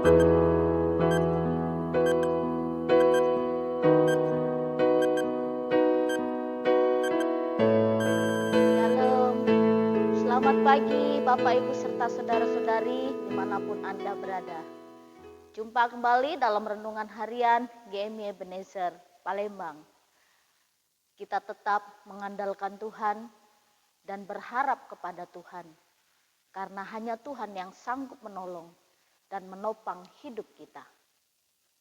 Shalom, selamat pagi Bapak Ibu serta saudara-saudari dimanapun Anda berada. Jumpa kembali dalam renungan harian GMI Ebenezer Palembang. Kita tetap mengandalkan Tuhan dan berharap kepada Tuhan. Karena hanya Tuhan yang sanggup menolong dan menopang hidup kita.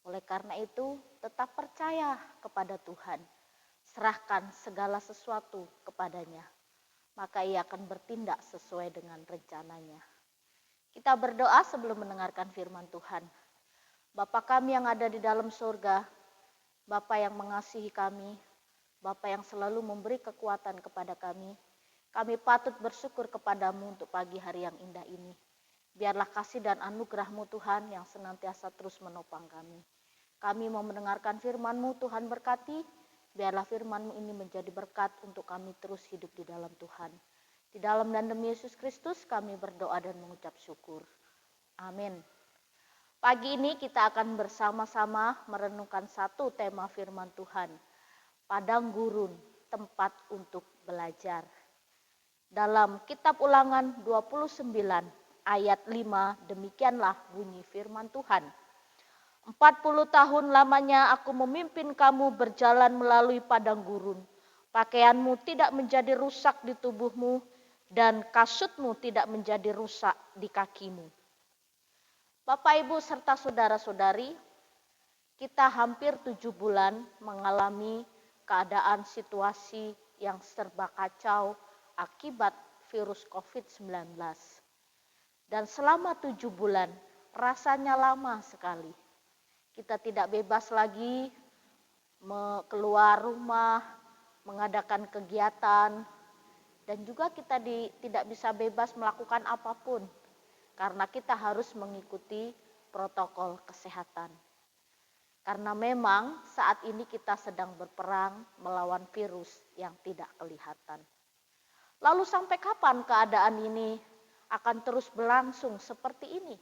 Oleh karena itu, tetap percaya kepada Tuhan. Serahkan segala sesuatu kepadanya. Maka ia akan bertindak sesuai dengan rencananya. Kita berdoa sebelum mendengarkan firman Tuhan. Bapa kami yang ada di dalam surga, Bapa yang mengasihi kami, Bapa yang selalu memberi kekuatan kepada kami patut bersyukur kepadamu untuk pagi hari yang indah ini. Biarlah kasih dan anugerah-Mu Tuhan yang senantiasa terus menopang kami. Kami mau mendengarkan firman-Mu, Tuhan berkati. Biarlah firman-Mu ini menjadi berkat untuk kami terus hidup di dalam Tuhan. Di dalam dan demi Yesus Kristus kami berdoa dan mengucap syukur. Amin. Pagi ini kita akan bersama-sama merenungkan satu tema firman Tuhan. Padang gurun, tempat untuk belajar. Dalam kitab Ulangan 29 ayat 5 demikianlah bunyi firman Tuhan. 40 tahun lamanya aku memimpin kamu berjalan melalui padang gurun. Pakaianmu tidak menjadi rusak di tubuhmu dan kasutmu tidak menjadi rusak di kakimu. Bapak, Ibu, serta saudara-saudari, kita hampir 7 bulan mengalami keadaan situasi yang serba kacau akibat virus COVID-19. Dan selama 7 bulan rasanya lama sekali. Kita tidak bebas lagi keluar rumah, mengadakan kegiatan, dan juga kita tidak bisa bebas melakukan apapun karena kita harus mengikuti protokol kesehatan. Karena memang saat ini kita sedang berperang melawan virus yang tidak kelihatan. Lalu sampai kapan keadaan ini akan terus berlangsung seperti ini?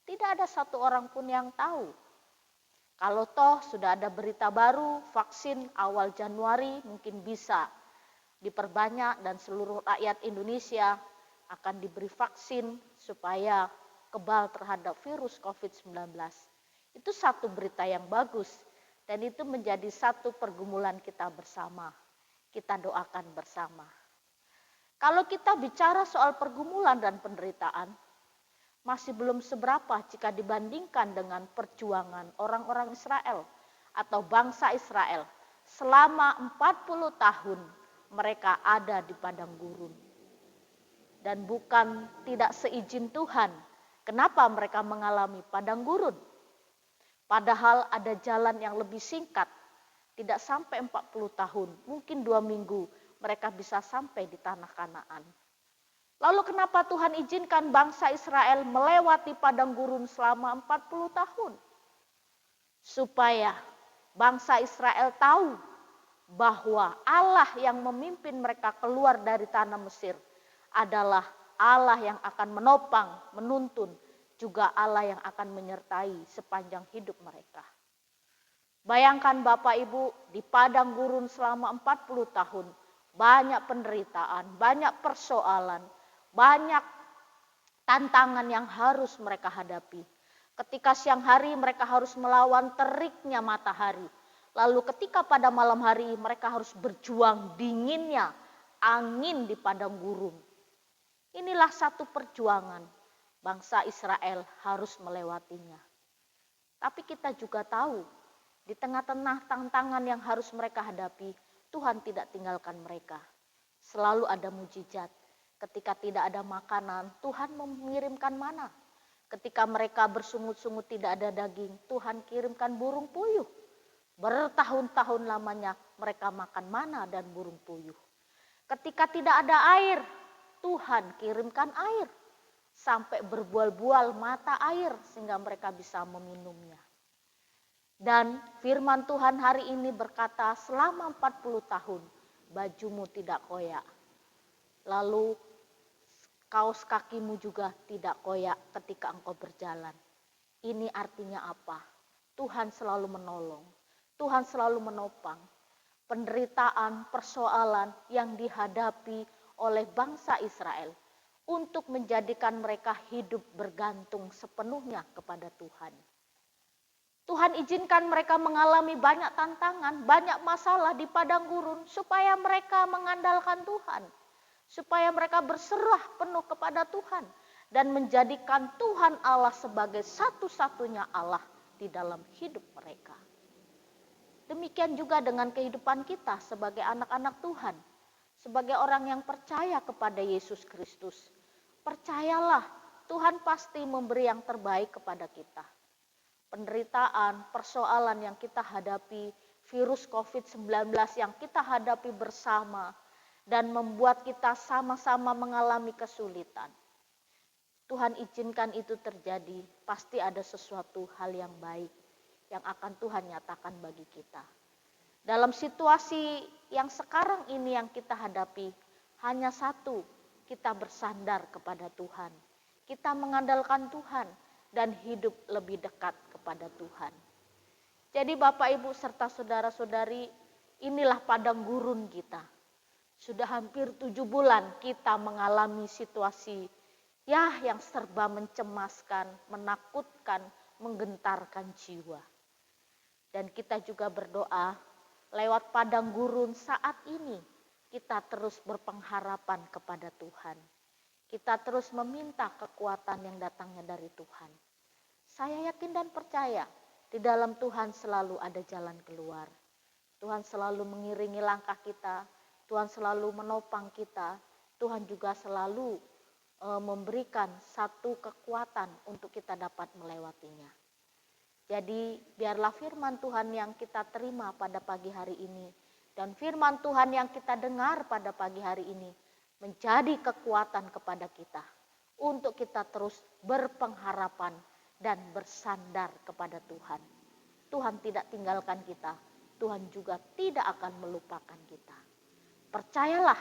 Tidak ada satu orang pun yang tahu. Kalau toh sudah ada berita baru, vaksin awal Januari mungkin bisa diperbanyak dan seluruh rakyat Indonesia akan diberi vaksin supaya kebal terhadap virus COVID-19. Itu satu berita yang bagus dan itu menjadi satu pergumulan kita bersama. Kita doakan bersama. Kalau kita bicara soal pergumulan dan penderitaan, masih belum seberapa jika dibandingkan dengan perjuangan orang-orang Israel atau bangsa Israel. Selama 40 tahun mereka ada di padang gurun. Dan bukan tidak seizin Tuhan, kenapa mereka mengalami padang gurun. Padahal ada jalan yang lebih singkat, tidak sampai 40 tahun, mungkin 2 minggu mereka bisa sampai di tanah Kanaan. Lalu kenapa Tuhan izinkan bangsa Israel melewati padang gurun selama 40 tahun? Supaya bangsa Israel tahu bahwa Allah yang memimpin mereka keluar dari tanah Mesir adalah Allah yang akan menopang, menuntun, juga Allah yang akan menyertai sepanjang hidup mereka. Bayangkan Bapak Ibu, di padang gurun selama 40 tahun, banyak penderitaan, banyak persoalan, banyak tantangan yang harus mereka hadapi. Ketika siang hari mereka harus melawan teriknya matahari. Lalu ketika pada malam hari mereka harus berjuang dinginnya angin di padang gurun. Inilah satu perjuangan bangsa Israel harus melewatinya. Tapi kita juga tahu di tengah-tengah tantangan yang harus mereka hadapi, Tuhan tidak tinggalkan mereka. Selalu ada mujizat. Ketika tidak ada makanan, Tuhan mengirimkan mana. Ketika mereka bersungut-sungut tidak ada daging, Tuhan kirimkan burung puyuh. Bertahun-tahun lamanya mereka makan mana dan burung puyuh. Ketika tidak ada air, Tuhan kirimkan air. Sampai berbual-bual mata air sehingga mereka bisa meminumnya. Dan firman Tuhan hari ini berkata, selama 40 tahun bajumu tidak koyak. Lalu kaos kakimu juga tidak koyak ketika engkau berjalan. Ini artinya apa? Tuhan selalu menolong, Tuhan selalu menopang. Penderitaan, persoalan yang dihadapi oleh bangsa Israel untuk menjadikan mereka hidup bergantung sepenuhnya kepada Tuhan. Tuhan izinkan mereka mengalami banyak tantangan, banyak masalah di padang gurun supaya mereka mengandalkan Tuhan, supaya mereka berserah penuh kepada Tuhan dan menjadikan Tuhan Allah sebagai satu-satunya Allah di dalam hidup mereka. Demikian juga dengan kehidupan kita sebagai anak-anak Tuhan, sebagai orang yang percaya kepada Yesus Kristus. Percayalah, Tuhan pasti memberi yang terbaik kepada kita. Penderitaan, persoalan yang kita hadapi, virus COVID-19 yang kita hadapi bersama, dan membuat kita sama-sama mengalami kesulitan. Tuhan izinkan itu terjadi, pasti ada sesuatu hal yang baik yang akan Tuhan nyatakan bagi kita. Dalam situasi yang sekarang ini yang kita hadapi, hanya satu, kita bersandar kepada Tuhan. Kita mengandalkan Tuhan dan hidup lebih dekat kepada Tuhan. Jadi Bapak Ibu serta saudara-saudari, inilah padang gurun kita. Sudah hampir 7 bulan kita mengalami situasi yang serba mencemaskan, menakutkan, menggentarkan jiwa. Dan kita juga berdoa lewat padang gurun saat ini kita terus berpengharapan kepada Tuhan. Kita terus meminta kekuatan yang datangnya dari Tuhan. Saya yakin dan percaya di dalam Tuhan selalu ada jalan keluar. Tuhan selalu mengiringi langkah kita, Tuhan selalu menopang kita, Tuhan juga selalu memberikan satu kekuatan untuk kita dapat melewatinya. Jadi biarlah firman Tuhan yang kita terima pada pagi hari ini dan firman Tuhan yang kita dengar pada pagi hari ini menjadi kekuatan kepada kita untuk kita terus berpengharapan dan bersandar kepada Tuhan. Tuhan tidak tinggalkan kita, Tuhan juga tidak akan melupakan kita. Percayalah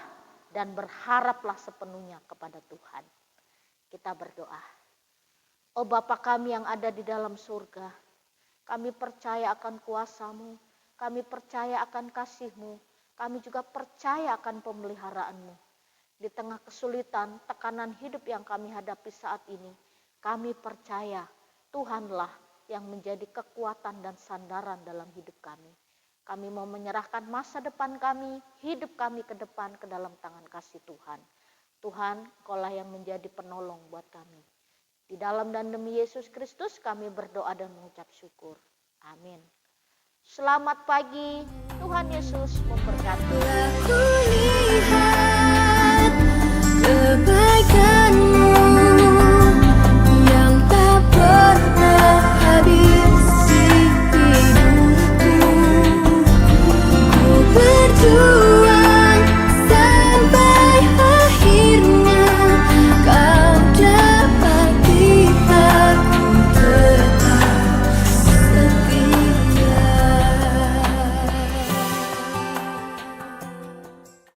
dan berharaplah sepenuhnya kepada Tuhan. Kita berdoa. Oh Bapa kami yang ada di dalam surga, kami percaya akan kuasa-Mu, kami percaya akan kasih-Mu, kami juga percaya akan pemeliharaan-Mu. Di tengah kesulitan, tekanan hidup yang kami hadapi saat ini, kami percaya Tuhanlah yang menjadi kekuatan dan sandaran dalam hidup kami. Kami mau menyerahkan masa depan kami, hidup kami ke depan ke dalam tangan kasih Tuhan. Tuhan, Engkaulah yang menjadi penolong buat kami. Di dalam dan demi Yesus Kristus kami berdoa dan mengucap syukur. Amin. Selamat pagi, Tuhan Yesus memberkati.